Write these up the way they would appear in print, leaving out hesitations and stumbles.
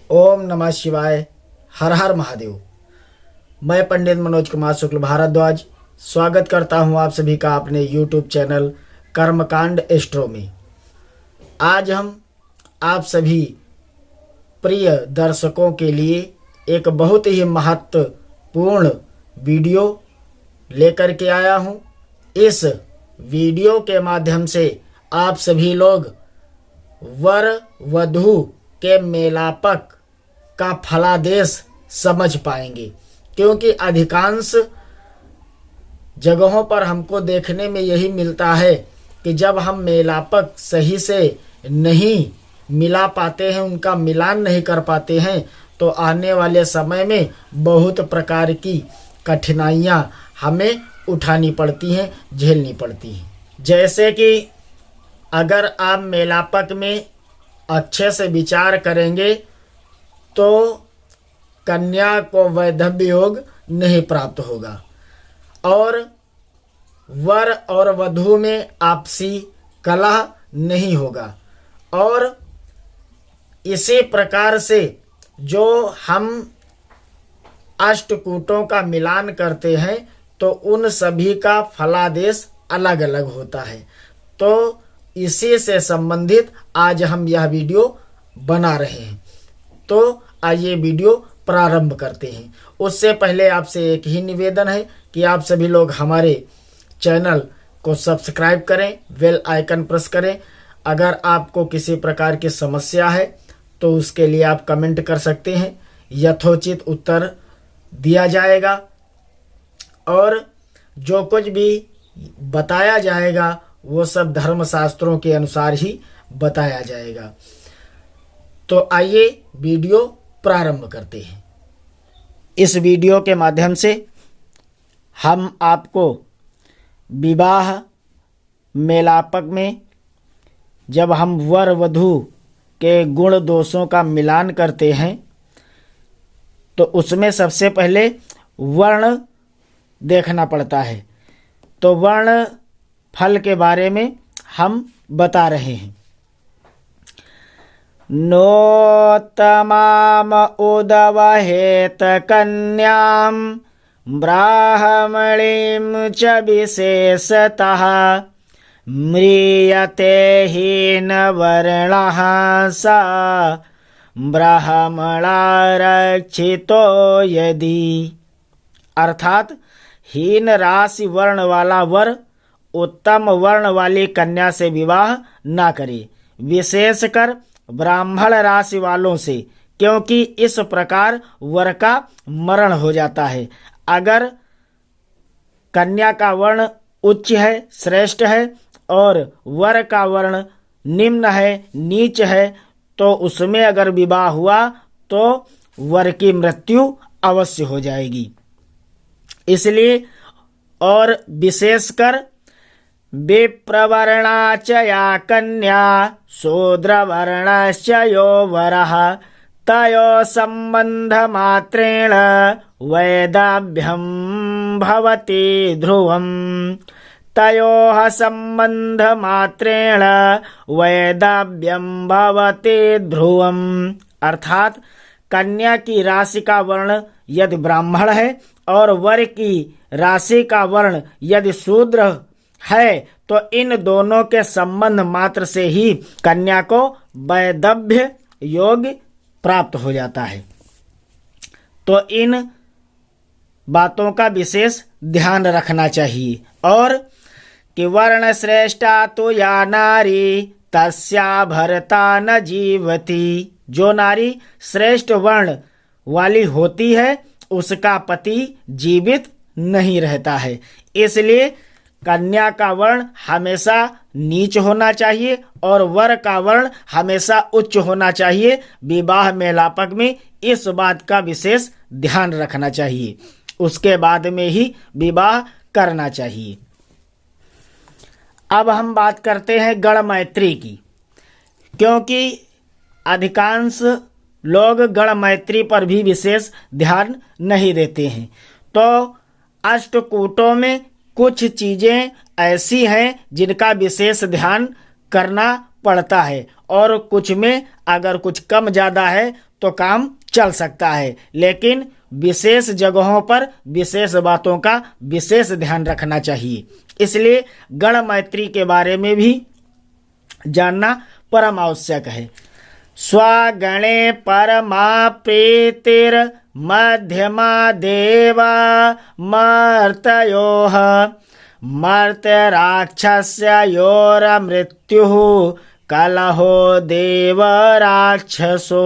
ओम नमः शिवाय। हर हर महादेव। मैं पंडित मनोज कुमार शुक्ल भारद्वाज स्वागत करता हूं आप सभी का अपने YouTube चैनल कर्मकांड एस्ट्रो में। आज हम आप सभी प्रिय दर्शकों के लिए एक बहुत ही महत्वपूर्ण वीडियो लेकर के आया हूं। इस वीडियो के माध्यम से आप सभी लोग वर वधू के मेलापक का फलादेश समझ पाएंगे, क्योंकि अधिकांश जगहों पर हमको देखने में यही मिलता है कि जब हम मेलापक सही से नहीं मिला पाते हैं, उनका मिलान नहीं कर पाते हैं, तो आने वाले समय में बहुत प्रकार की कठिनाइयां हमें उठानी पड़ती हैं, झेलनी पड़ती हैं। जैसे कि अगर आप मेलापक में अच्छे से विचार करेंगे तो कन्या को वैधव्य योग नहीं प्राप्त होगा और वर और वधू में आपसी कलह नहीं होगा। और इसी प्रकार से जो हम अष्टकूटों का मिलान करते हैं तो उन सभी का फलादेश अलग अलग होता है। तो इसी से संबंधित आज हम यह वीडियो बना रहे हैं। तो आइए वीडियो प्रारंभ करते हैं। उससे पहले आपसे एक ही निवेदन है कि आप सभी लोग हमारे चैनल को सब्सक्राइब करें, बेल आइकन प्रेस करें। अगर आपको किसी प्रकार की समस्या है तो उसके लिए आप कमेंट कर सकते हैं, यथोचित उत्तर दिया जाएगा और जो कुछ भी बताया जाएगा वो सब धर्मशास्त्रों के अनुसार ही बताया जाएगा। तो आइए वीडियो प्रारंभ करते हैं। इस वीडियो के माध्यम से हम आपको विवाह मेलापक में जब हम वर वधू के गुण दोषों का मिलान करते हैं तो उसमें सबसे पहले वर्ण देखना पड़ता है। तो वर्ण फल के बारे में हम बता रहे हैं। नोत्तमाम उदवहेत कन्याम ब्राह्मणीं च विशेषतः म्रियते हीन वर्णः सा ब्राह्मणारक्षितो यदि। अर्थात हीन राशि वर्ण वाला वर उत्तम वर्ण वाली कन्या से विवाह ना करे, विशेषकर ब्राह्मण राशि वालों से, क्योंकि इस प्रकार वर का मरण हो जाता है। अगर कन्या का वर्ण उच्च है, श्रेष्ठ है और वर का वर्ण निम्न है, नीच है, तो उसमें अगर विवाह हुआ तो वर की मृत्यु अवश्य हो जाएगी। इसलिए और विशेषकर विप्रवर्णा च या कन्या शूद्रवर्णश्च यो वरः तयोः सम्बन्धमात्रेण वैदाभ्यं भवति ध्रुवम्। तयोः सम्बन्धमात्रेण वैदाभ्यं भवति ध्रुवम्। अर्थात कन्या की राशि का वर्ण यदि ब्राह्मण है और वर की राशि का वर्ण यदि शूद्र है तो इन दोनों के संबंध मात्र से ही कन्या को वैधव्य योग प्राप्त हो जाता है। तो इन बातों का विशेष ध्यान रखना चाहिए। और कि वर्ण श्रेष्ठा तो या नारी तस्या भरता न जीवती। जो नारी श्रेष्ठ वर्ण वाली होती है उसका पति जीवित नहीं रहता है। इसलिए कन्या का वर्ण हमेशा नीच होना चाहिए और वर का वर्ण हमेशा उच्च होना चाहिए। विवाह मेलापक में इस बात का विशेष ध्यान रखना चाहिए, उसके बाद में ही विवाह करना चाहिए। अब हम बात करते हैं गण मैत्री की, क्योंकि अधिकांश लोग गण मैत्री पर भी विशेष ध्यान नहीं देते हैं। तो अष्टकूटों में कुछ चीज़ें ऐसी हैं जिनका विशेष ध्यान करना पड़ता है, और कुछ में अगर कुछ कम ज़्यादा है तो काम चल सकता है, लेकिन विशेष जगहों पर विशेष बातों का विशेष ध्यान रखना चाहिए। इसलिए गण मैत्री के बारे में भी जानना परम आवश्यक है। स्वगणे परमा प्रीतिर मध्यमा देवा मर्तयोः मर्त्य राक्षस्योर मृत्युः कलहो देव राक्षसो।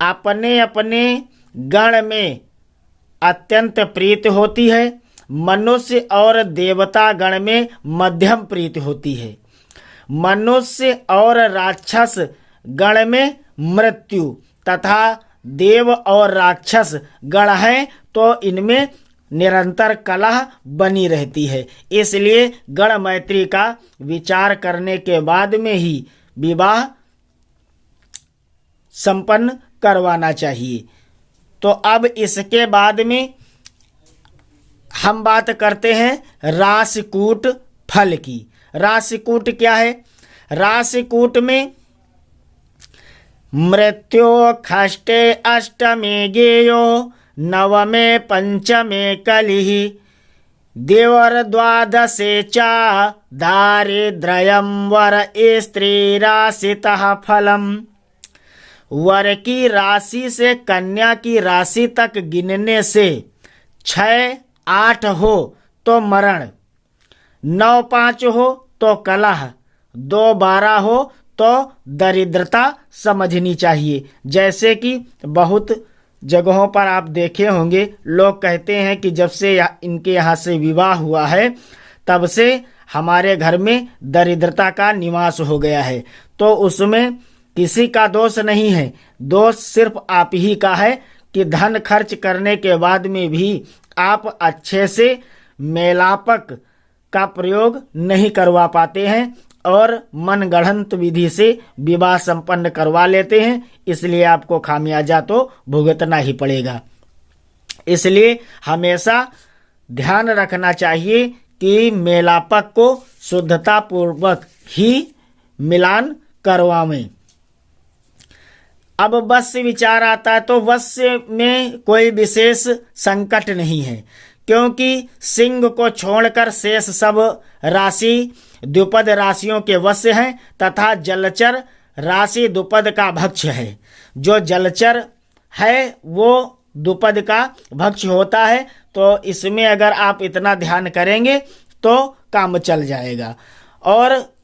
अपने अपने गण में अत्यंत प्रीति होती है, मनुष्य और देवता गण में मध्यम प्रीति होती है, मनुष्य और राक्षस गण में मृत्यु तथा देव और राक्षस गण हैं तो इनमें निरंतर कलह बनी रहती है। इसलिए गण मैत्री का विचार करने के बाद में ही विवाह संपन्न करवाना चाहिए। तो अब इसके बाद में हम बात करते हैं राशिकूट फल की। राशिकूट क्या है? राशिकूट में मृत्यो खष्टे अष्टमे गेयो नवमे पंचमे कलिः देवर द्वादशे चा दारिद्र्यं वर स्त्री राशितः फलम। वर की राशि से कन्या की राशि तक गिनने से 6 8 हो तो मरण, 9 5 हो तो कलह, 2 12 हो तो दरिद्रता समझनी चाहिए। जैसे कि बहुत जगहों पर आप देखे होंगे, लोग कहते हैं कि जब से इनके यहाँ से विवाह हुआ है तब से हमारे घर में दरिद्रता का निवास हो गया है। तो उसमें किसी का दोष नहीं है, दोष सिर्फ आप ही का है कि धन खर्च करने के बाद में भी आप अच्छे से मेलापक का प्रयोग नहीं करवा पाते हैं और मनगढ़ंत विधि से विवाह संपन्न करवा लेते हैं, इसलिए आपको खामियाजा तो भुगतना ही पड़ेगा। इसलिए हमेशा ध्यान रखना चाहिए कि मेलापक को शुद्धता पूर्वक ही मिलान करवावें। अब वश्य विचार आता है तो वश्य में कोई विशेष संकट नहीं है, क्योंकि सिंह को छोड़कर शेष सब राशि द्विपद राशियों के वश्य हैं तथा जलचर राशि द्विपद का भक्ष्य है। जो जलचर है वो द्विपद का भक्ष्य होता है, तो इसमें अगर आप इतना ध्यान करेंगे तो काम चल जाएगा। और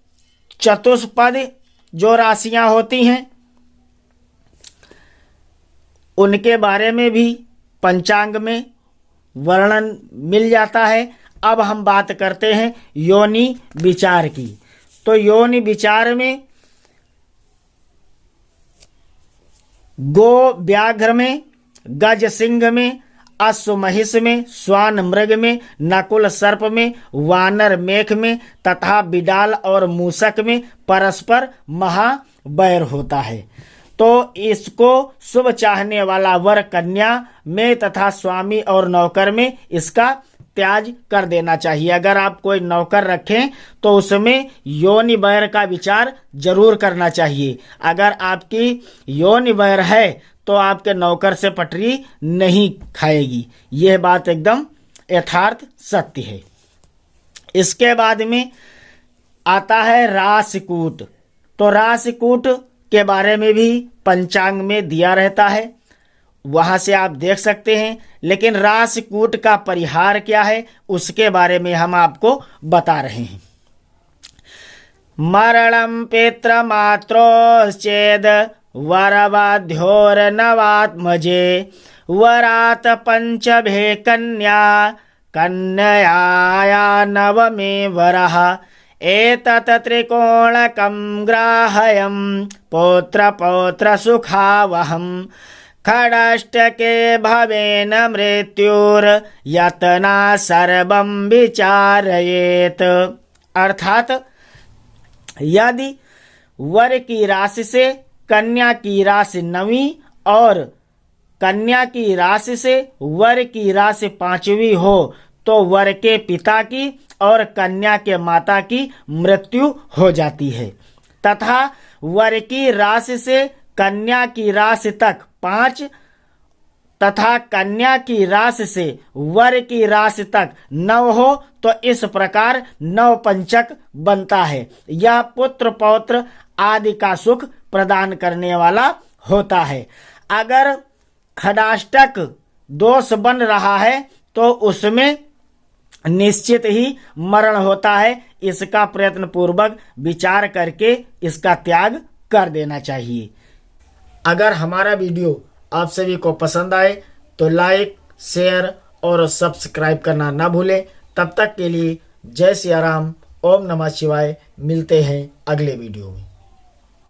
चतुष्पद जो राशियां होती हैं उनके बारे में भी पंचांग में वर्णन मिल जाता है। अब हम बात करते हैं योनि विचार की। तो योनि विचार में गो व्याघ्र में, गज सिंह में, अश्व महिष में, श्वान मृग में, नकुल सर्प में, वानर मेघ में तथा बिडाल और मूषक में परस्पर महावैर होता है। तो इसको शुभ चाहने वाला वर कन्या में तथा स्वामी और नौकर में इसका त्याग कर देना चाहिए। अगर आप कोई नौकर रखें तो उसमें योनि वैर का विचार जरूर करना चाहिए। अगर आपकी योनि वैर है तो आपके नौकर से पटरी नहीं खाएगी। यह बात एकदम यथार्थ सत्य है। इसके बाद में आता है राशिकूट। तो राशिकूट के बारे में भी पंचांग में दिया रहता है, वहां से आप देख सकते हैं। लेकिन राशिकूट का परिहार क्या है उसके बारे में हम आपको बता रहे हैं। मरणं पितृमात्रोश्चेद वरवाध्योर्नवात्मजे वरात पंचभे कन्या कन्यया नवमे वरः एतत् त्रिकोणकं ग्राह्यं पौत्र पौत्र सुखावहं खडष्टके भवेन मृत्युर्यतना सर्वं विचारयेत। अर्थात यदि वर की राशि से कन्या की राशि 9वीं और कन्या की राशि से वर की राशि 5वीं हो तो वर के पिता की और कन्या के माता की मृत्यु हो जाती है। तथा वर की राशि से कन्या की राशि तक 5 तथा कन्या की राशि से वर की राशि तक 9 हो तो इस प्रकार 9 पंचक बनता है। यह पुत्र पौत्र आदि का सुख प्रदान करने वाला होता है। अगर खडाष्टक दोष बन रहा है तो उसमें निश्चित ही मरण होता है। इसका प्रयत्न पूर्वक विचार करके इसका त्याग कर देना चाहिए। अगर हमारा वीडियो आप सभी को पसंद आए तो लाइक, शेयर और सब्सक्राइब करना ना भूलें। तब तक के लिए जय सिया राम, ओम नमः शिवाय। मिलते हैं अगले वीडियो में।